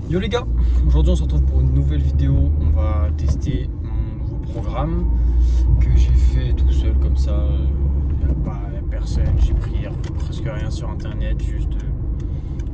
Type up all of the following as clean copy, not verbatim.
Yo les gars, aujourd'hui on se retrouve pour une nouvelle vidéo. On va tester mon nouveau programme que j'ai fait tout seul comme ça. Il n'y a personne, j'ai pris presque rien sur internet, juste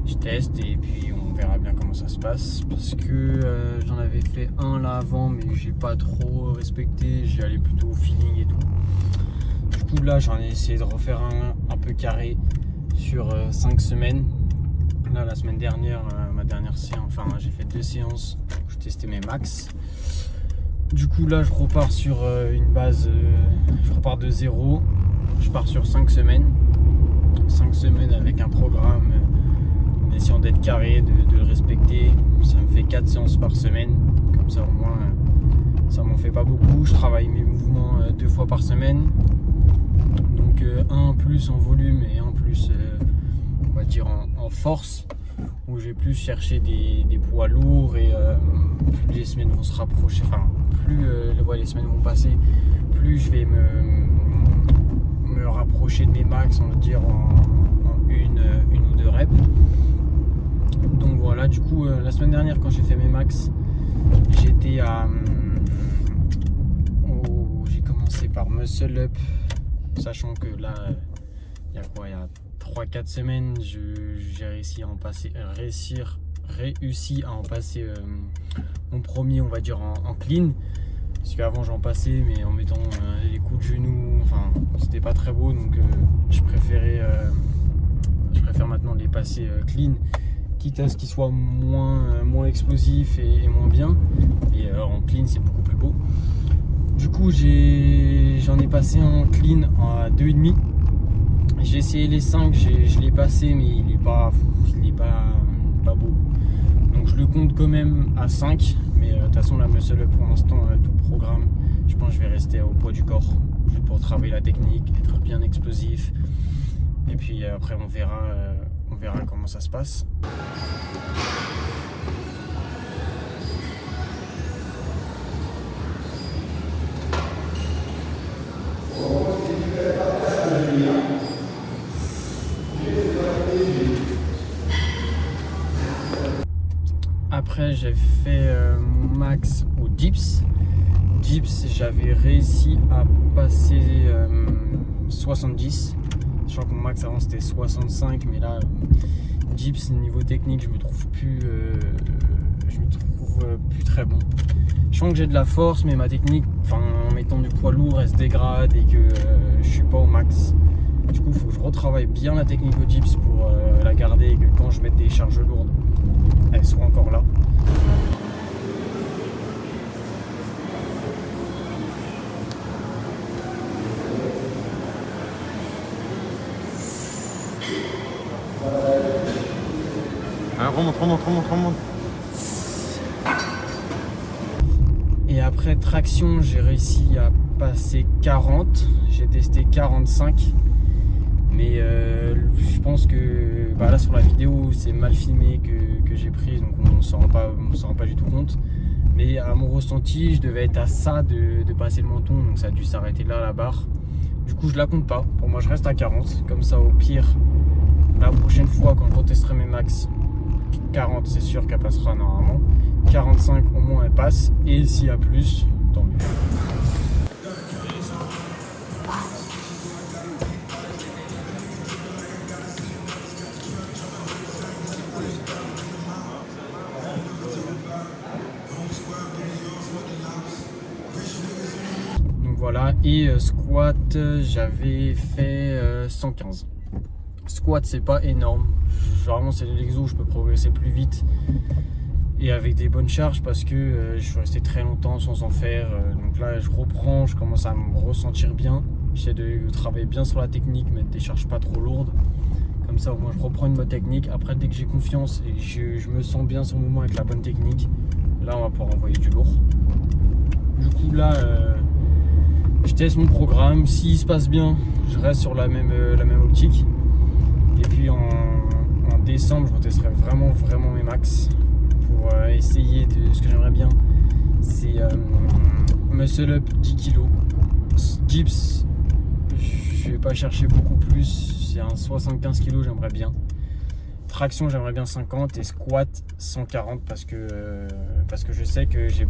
je teste et puis on verra bien comment ça se passe. Parce que j'en avais fait un là avant mais j'ai pas trop respecté, j'y allais plutôt au feeling et tout. Du coup là j'en ai essayé de refaire un peu carré sur 5 semaines. Là, la semaine dernière, ma dernière séance, enfin j'ai fait 2 séances où je testais mes max. Du coup là je repars sur une base, je repars de zéro. Je pars sur 5 semaines. 5 semaines avec un programme en essayant d'être carré, de le respecter. Ça me fait 4 séances par semaine. Comme ça au moins ça m'en fait pas beaucoup. Je travaille mes mouvements 2 fois par semaine. Donc un plus en volume et un plus on va dire en force, où je vais plus chercher des poids lourds et plus les semaines vont se rapprocher, enfin plus les semaines vont passer, plus je vais me rapprocher de mes max, on va dire en une ou deux reps. Donc voilà, du coup la semaine dernière quand j'ai fait mes max, j'étais à j'ai commencé par muscle up, sachant que là il y a 3-4 semaines, j'ai réussi à en passer, mon premier, on va dire, en clean. Parce qu'avant j'en passais, mais en mettant les coups de genoux, enfin, c'était pas très beau, donc je préfère maintenant les passer clean, quitte à ce qu'ils soient moins explosifs et moins bien. Et en clean, c'est beaucoup plus beau. Du coup, j'en ai passé un clean à 2,5. J'ai essayé les 5, je l'ai passé, mais il est pas beau. Donc je le compte quand même à 5. Mais de toute façon, la muscle up pour l'instant, tout le programme, je pense que je vais rester au poids du corps. Juste pour travailler la technique, être bien explosif. Et puis après, on verra comment ça se passe. Après j'ai fait mon max au dips. Dips, j'avais réussi à passer 70. Je crois que mon max avant c'était 65, mais là dips niveau technique je me trouve plus très bon. Je sens que j'ai de la force, mais ma technique, en mettant du poids lourd, elle se dégrade et que je suis pas au max. Du coup il faut que je retravaille bien la technique au dips pour la garder et que quand je mette des charges lourdes, elles sont encore là. Remonte. Et après traction, j'ai réussi à passer 40. J'ai testé 45. Mais je pense que là sur la vidéo c'est mal filmé que j'ai pris, donc on ne s'en rend pas du tout compte. Mais à mon ressenti, je devais être à ça de passer le menton, donc ça a dû s'arrêter là la barre. Du coup je la compte pas, pour moi je reste à 40, comme ça au pire la prochaine fois quand je retesterai mes max, 40 c'est sûr qu'elle passera normalement, 45 au moins elle passe, et s'il y a plus, tant mieux. Voilà, et squat, j'avais fait 115. Squat, c'est pas énorme. Vraiment, c'est l'exo où je peux progresser plus vite et avec des bonnes charges parce que je suis resté très longtemps sans en faire. Donc là, je reprends, je commence à me ressentir bien. J'essaie de travailler bien sur la technique, mettre des charges pas trop lourdes. Comme ça, au moins, je reprends une bonne technique. Après, dès que j'ai confiance et que je me sens bien sur le mouvement avec la bonne technique, là, on va pouvoir envoyer du lourd. Du coup, là, je teste mon programme, s'il se passe bien, je reste sur la même optique. Et puis en décembre, je retesterai vraiment mes max pour essayer de ce que j'aimerais bien. C'est muscle up 10 kg, dips, je vais pas chercher beaucoup plus, c'est un 75 kg, j'aimerais bien. Traction, j'aimerais bien 50 et squat 140 parce que je sais que j'ai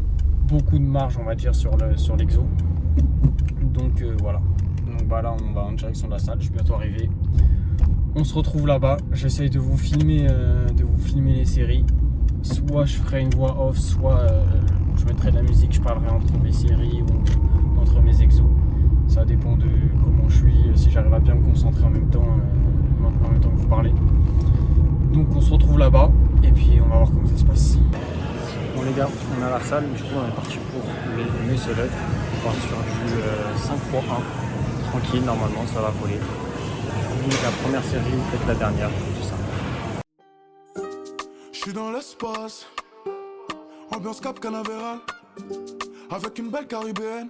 beaucoup de marge, on va dire, sur l'exo. Donc voilà. Donc bah là, on va en direction de la salle. Je suis bientôt arrivé. On se retrouve là-bas. J'essaye de vous filmer les séries. Soit je ferai une voix off, soit je mettrai de la musique. Je parlerai entre mes séries ou entre mes exos. Ça dépend de comment je suis. Si j'arrive à bien me concentrer en même temps que vous parlez. Donc on se retrouve là-bas et puis on va voir comment ça se passe. Bon les gars, on est à la salle, du coup on est parti pour les muscle up. On part sur du 5x1. Tranquille, normalement ça va voler. La première série, peut-être la dernière, tout ça. Je suis dans l'espace, ambiance Cap Canaveral, avec une belle caribéenne,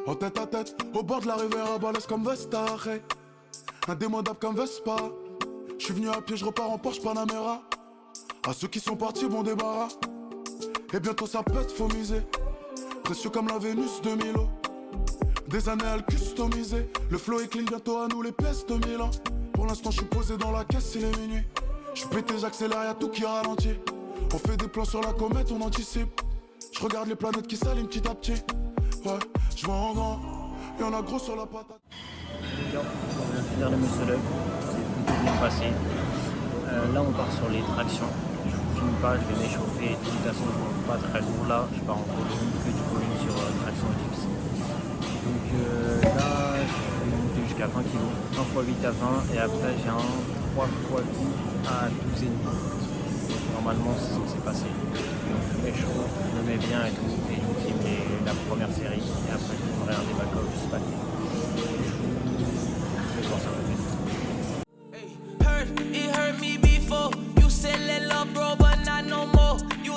en tête à tête, au bord de la rivière à balèze comme Vestache, indémodable comme Vespa. Je suis venu à pied, je repars en Porsche Panamera. À ceux qui sont partis, bon débarras. Et bientôt ça pète, faut miser. Précieux comme la Vénus de Milo. Des années à le customiser. Le flow est clean, bientôt à nous les pièces de Milan. Pour l'instant je suis posé dans la caisse, il est minuit. Je suis pété, j'accélère, y'a tout qui ralentit. On fait des plans sur la comète, on anticipe. Je regarde les planètes qui s'allument petit à petit. Ouais, je vois en grand, y'en a gros sur la patate. On vient de finir le muscle up, c'est plutôt bien passé. Là on part sur les tractions. Je vous filme pas, je vais m'échauffer. De toute façon je ne monte pas très lourd là. Je pars en volume, que du volume sur traction dips. Donc là je vais monter jusqu'à 20 kg. 1 x 8 à 20 et après j'ai un 3 x 8 à 12,5. Normalement c'est ce qui s'est passé. Donc je m'échauffe, je me mets bien et tout. Et je vous filme la première série. Et après je ferai un débat comme je sais pas.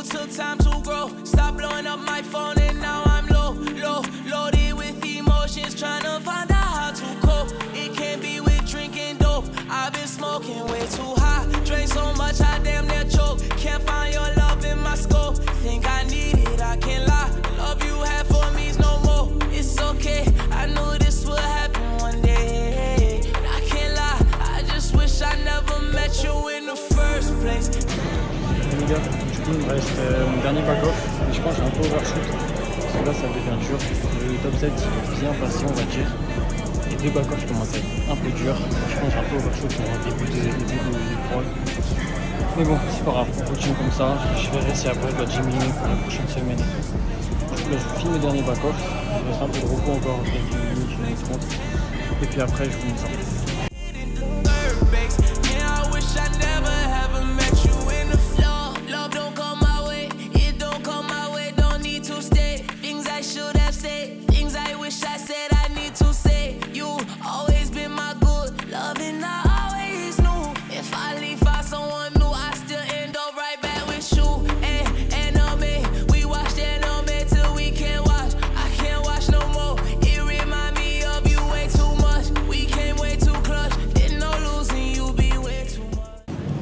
Took time to grow, stop blowing up my phone and now I'm loaded with emotions, trying to find out how to cope. It can't be with drinking dope, I've been smoking way too high, drank so much I damn near choke. Can't find your love in my scope, think I need it, I can't lie. The love you had for me is no more, it's okay, I knew this would happen one day. I can't lie, I just wish I never met you in the first place. Du coup, il me reste mon dernier back-off, mais je pense que j'ai un peu overshoot, parce que là ça devient dur. Le top 7 il est bien passé, on va dire. Les deux back-off commencent à être un peu durs. Je pense que j'ai un peu overshoot pour le début de prod. Mais bon, c'est pas grave, on continue comme ça. Je verrai si après je dois diminuer pour la prochaine semaine. Du coup, là je vous filme le dernier back-off. Il reste un peu de repos encore, quelques minutes, 1 minute 30. Et puis après, je vous mets ça.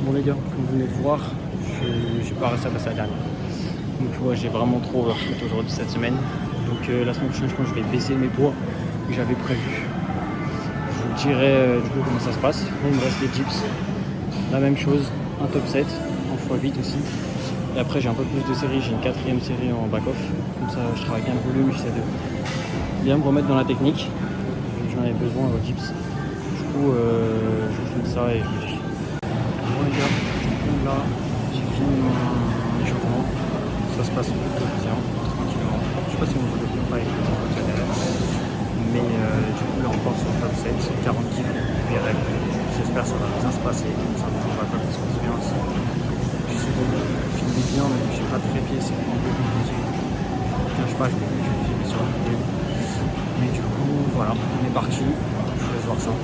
Bon les gars, comme vous venez de voir, je suis pas resté à passer la dernière. Donc tu vois, j'ai vraiment trop overshoot aujourd'hui cette semaine. Donc la semaine prochaine, je pense que je vais baisser mes poids que j'avais prévu. Je vous dirai du coup comment ça se passe. Là, il me reste les dips. La même chose, un top 7 en x8 aussi. Et après j'ai un peu plus de séries, j'ai une 4e série en back-off. Comme ça je travaille bien le volume, j'essaie de bien me remettre dans la technique. J'en avais besoin aux dips. Du coup je vous filme ça et je vous dis. Bon les gars, du coup là j'ai fini mon échauffement, ça se passe plutôt bien, tranquillement. Je sais pas si on vous le dit pas avec le temps derrière, mais du coup là on part sur le top 7, 40 kg VRL. J'espère que ça va bien se passer, ça va pas qui se passe bien aussi. J'essaie de filmer bien, mais je n'ai pas de trépied, c'est un peu compliqué. Je ne cache pas, je vais filmer sur la vidéo. Mais du coup voilà, on est parti, je vous laisse voir ça.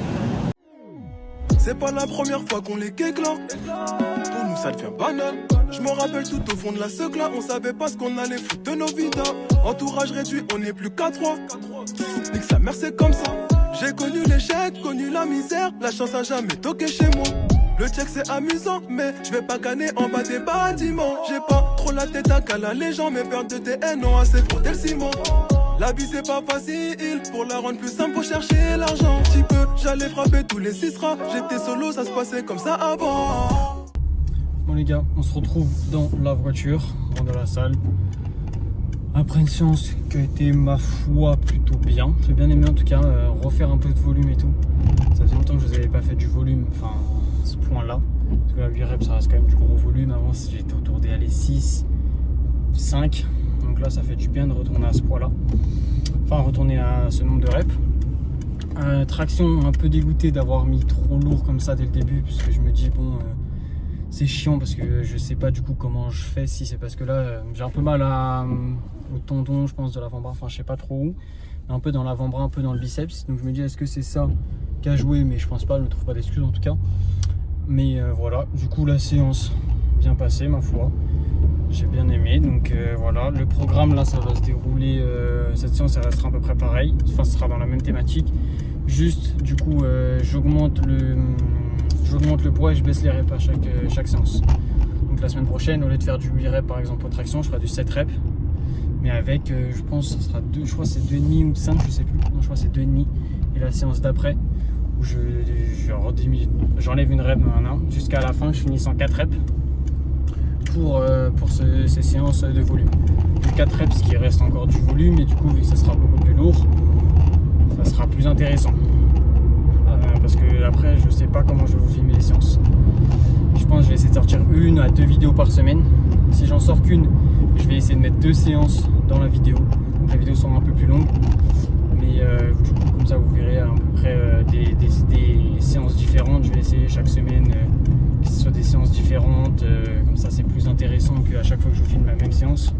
C'est pas la première fois qu'on les kick là. Pour nous ça devient banal. Je me rappelle tout au fond de la secle là. On savait pas ce qu'on allait foutre de nos vidas. Entourage réduit, on n'est plus qu'à 3. Nique sa mère c'est comme ça. J'ai connu l'échec, connu la misère. La chance a jamais toqué chez moi. Le check c'est amusant, mais je vais pas canner en bas des bâtiments. J'ai pas trop la tête à câlin les gens. Mes pertes de TN ont assez frotté le ciment. La vie c'est pas facile, pour la rendre plus simple faut chercher l'argent. Petit peu, j'allais frapper tous les 6 rats. J'étais solo, ça se passait comme ça avant. Bon les gars, on se retrouve dans la voiture, dans la salle. Après une séance qui a été, ma foi, plutôt bien. J'ai bien aimé en tout cas, refaire un peu de volume et tout. Ça faisait longtemps que je n'avais pas fait du volume, enfin à ce point-là. Parce que la 8 reps ça reste quand même du gros volume. Avant j'étais autour des 6, 5. Donc là ça fait du bien de retourner à ce poids-là. Enfin retourner à ce nombre de reps. Traction, un peu dégoûté d'avoir mis trop lourd comme ça dès le début. Puisque je me dis bon... c'est chiant parce que je sais pas du coup comment je fais, si c'est parce que là j'ai un peu mal au tendon je pense de l'avant-bras, enfin je sais pas trop où, un peu dans l'avant-bras, un peu dans le biceps, donc je me dis est-ce que c'est ça qui a joué, mais je pense pas, je ne trouve pas d'excuses en tout cas. Mais voilà, du coup la séance bien passée ma foi, j'ai bien aimé, donc voilà, le programme là ça va se dérouler, cette séance elle restera à peu près pareil, enfin ce sera dans la même thématique, juste du coup j'augmente le poids et je baisse les reps à chaque séance. Donc la semaine prochaine, au lieu de faire du 8 reps par exemple aux tractions, je ferai du 7 reps. Mais avec, je pense, ça sera 2, je crois que c'est 2,5 ou 5, je sais plus. Non, je crois que c'est 2,5. Et la séance d'après, où j'enlève une rep jusqu'à la fin, je finis en 4 reps pour ces séances de volume. Du 4 reps qui reste encore du volume, et du coup, vu que ça sera beaucoup plus lourd, ça sera plus intéressant. Parce que après je sais pas comment je vais vous filmer les séances. Je pense que je vais essayer de sortir 1 à 2 vidéos par semaine. Si j'en sors qu'une, je vais essayer de mettre 2 séances dans la vidéo. Donc la vidéo sera un peu plus longue. Mais du coup comme ça vous verrez à peu près des séances différentes. Je vais essayer chaque semaine que ce soit des séances différentes. Comme ça c'est plus intéressant qu'à chaque fois que je vous filme la même séance.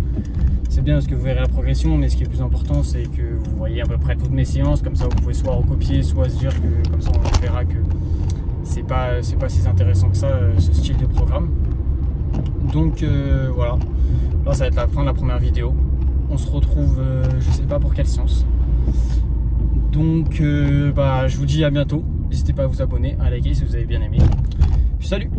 C'est bien parce que vous verrez la progression, mais ce qui est plus important c'est que vous voyez à peu près toutes mes séances, comme ça vous pouvez soit recopier, soit se dire que comme ça on verra que c'est pas si intéressant que ça ce style de programme. Donc voilà, là ça va être la fin de la première vidéo. On se retrouve je sais pas pour quelle séance. Donc je vous dis à bientôt, n'hésitez pas à vous abonner, à liker si vous avez bien aimé. Puis salut!